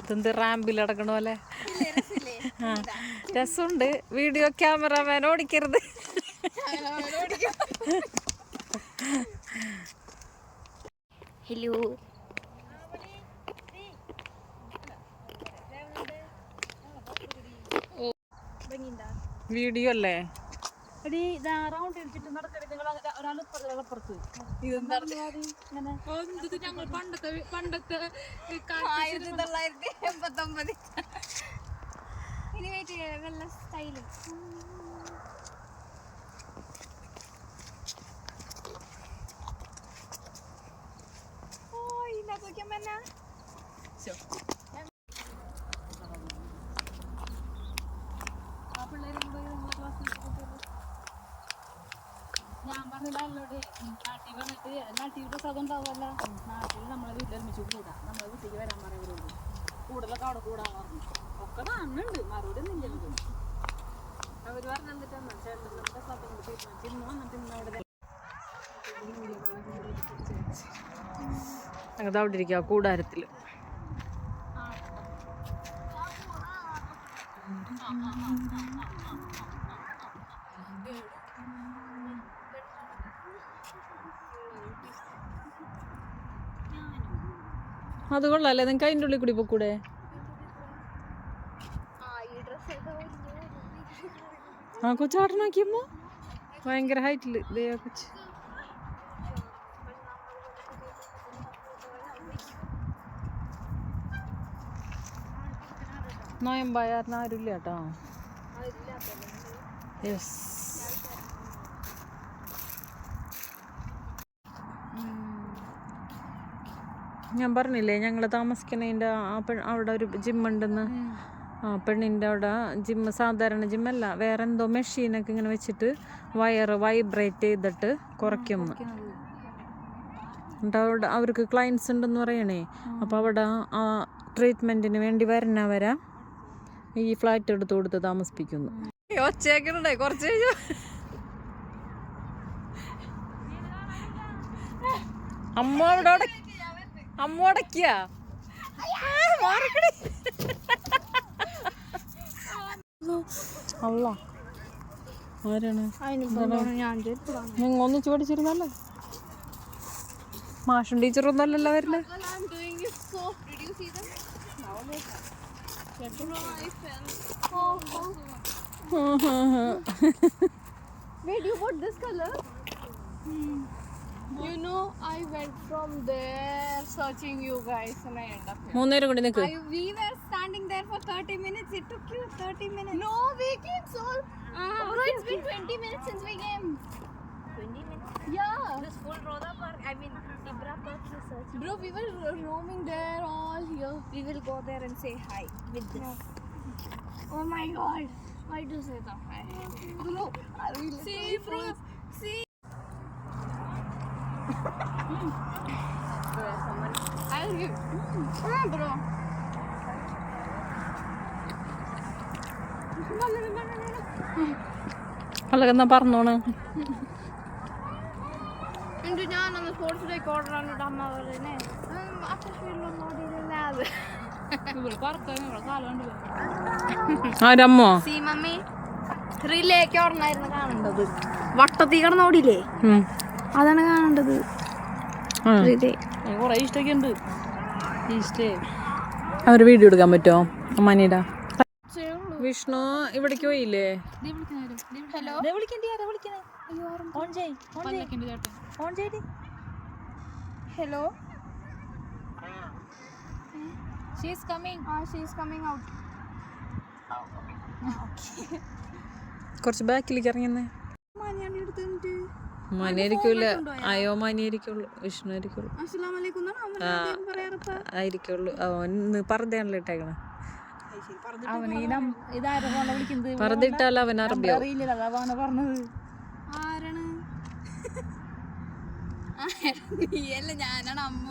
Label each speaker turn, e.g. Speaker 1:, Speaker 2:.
Speaker 1: ഇതെന്ത് റാമ്പിൽ അടക്കണ പോലെ. രസമുണ്ട്. വീഡിയോ ക്യാമറമാൻ ഓടിക്കരുത്.
Speaker 2: ഹലോ,
Speaker 1: വീഡിയോ അല്ലേ?
Speaker 2: ഞാൻ പറഞ്ഞില്ലല്ലോടെ നാട്ടിൽ വന്നിട്ട് നാട്ടിൽ സ്ഥലം ഉണ്ടാവുമല്ല, നാട്ടിൽ നമ്മളെ വീട്ടിലൊരുമിച്ച് കൂടാ, നമ്മളെ വീട്ടിലേക്ക് വരാൻ പറയുള്ളൂ. കൂടുതലൊക്കെ അവിടെ കൂടാൻ പറഞ്ഞു. ഒക്കെ കാണുന്നുണ്ട്, മറുപടി ഒന്നും ഇല്ലല്ലോ. അവർ പറഞ്ഞിട്ട് ചേട്ടൻ്റെ സ്ഥലത്ത് കൊണ്ട് തീരുമാനിച്ചു ഇന്ന് വന്നിട്ട് ഇന്ന് അവിടെ
Speaker 1: അവിടെ ഇരിക്കുക കൂടാരത്തിൽ. അത് കൊള്ളാല്ലേ, നിങ്ങൾക്ക് അതിൻ്റെ ഉള്ളിൽ കൂടി പോക്കൂടെ? ആ കൊച്ചാട്ടൻ നോക്കിയമ്മോ, ഭയങ്കര ഹൈറ്റില് കൊച്ച്. നോയമ്പായാറിന് ആരുമില്ല കേട്ടോ. യെസ്, ഞാൻ പറഞ്ഞില്ലേ ഞങ്ങൾ താമസിക്കുന്നതിൻ്റെ അവിടെ ഒരു ജിമ്മുണ്ടെന്ന്. ആ പെണ്ണിൻ്റെ അവിടെ ജിമ്മ് സാധാരണ ജിമ്മല്ല, വേറെ എന്തോ മെഷീനൊക്കെ ഇങ്ങനെ വെച്ചിട്ട് വയറ് വൈബ്രേറ്റ് ചെയ്തിട്ട് കുറയ്ക്കുന്നു. എന്നിട്ട് അവിടെ അവർക്ക് ക്ലയൻസ് ഉണ്ടെന്ന് പറയണേ. അപ്പോൾ അവിടെ ആ ട്രീറ്റ്മെൻറ്റിന് വേണ്ടി വരണവരെ ഈ ഫ്ലാറ്റ് എടുത്ത് കൊടുത്ത് താമസിപ്പിക്കുന്നു. ഒച്ചയാക്കണ്ടേ കുറച്ച് കഴിഞ്ഞു. അമ്മ അവിടെ അമ്മ ഉടക്കിയ അല്ല ആരാണ് നിങ്ങൾ ഒന്നിച്ച് പഠിച്ചിരുന്നല്ലേ? മാഷും ടീച്ചറൊന്നും അല്ലല്ലോ വരില്ല.
Speaker 2: Where do you put this color? You know, I went from there searching you guys and I ended up here.
Speaker 1: മൂന്നേരം കൊണ്ട് നിൽക്ക്.
Speaker 2: We were standing there for 30 minutes. It took you 30 minutes. No, we came so. Bro, it's been 20 minutes since we came. 20 minutes? Yeah. This full Roda Park, I mean, Ibra Park is searching. Bro, we were roaming there all here. We will go there and say hi with this. Yeah. Oh my god. Why do you say that? Bro, are we see, bro? See. I'll give. Bro.
Speaker 1: അല്ലക്കെന്നാ പറഞ്ഞോണ്.
Speaker 2: ഇന്ന് ഞാനൊന്ന് sports ഡേക്ക് order ആണിട്ട് അമ്മ പറയുന്നേ. അപ്പഴൊന്നും ഓടിയില്ല അത്.
Speaker 1: ആരമ്മോ?
Speaker 2: See mummy റിലേക്ക് ഓർമ്മയായിരുന്നു കാണേണ്ടത്. വട്ടത്തി കിടന്നോടിയില്ലേ, അതാണ് കാണേണ്ടത്.
Speaker 1: കുറെ ഇഷ്ടമൊക്കെ ഉണ്ട്. അവര് വീഡിയോ എടുക്കാൻ പറ്റുമോ അമ്മാനിയുടെ? വിഷ്ണു ഇവിടേക്ക് പോയില്ലേ?
Speaker 2: Hello, hello, she is coming. She is coming out. Okay.
Speaker 1: കുറച്ച് ബാക്കിലേക്ക് ഇറങ്ങിയെന്നേ.
Speaker 2: മാനിയാണ് എടുത്തിട്ട്
Speaker 1: മാനിയായിരിക്കൂല. അയോ മാനിയായിരിക്കുള്ളൂ, വിഷ്ണു ആയിരിക്കുള്ളൂ. ആയിരിക്കുള്ളൂ. അവൻ പറഞ്ഞാണല്ലോ ഇട്ടേക്കണേ. പറഞ്ഞിട്ടാൽ അവൻ അറിയാം.
Speaker 2: ഞാനാണ് അമ്മ.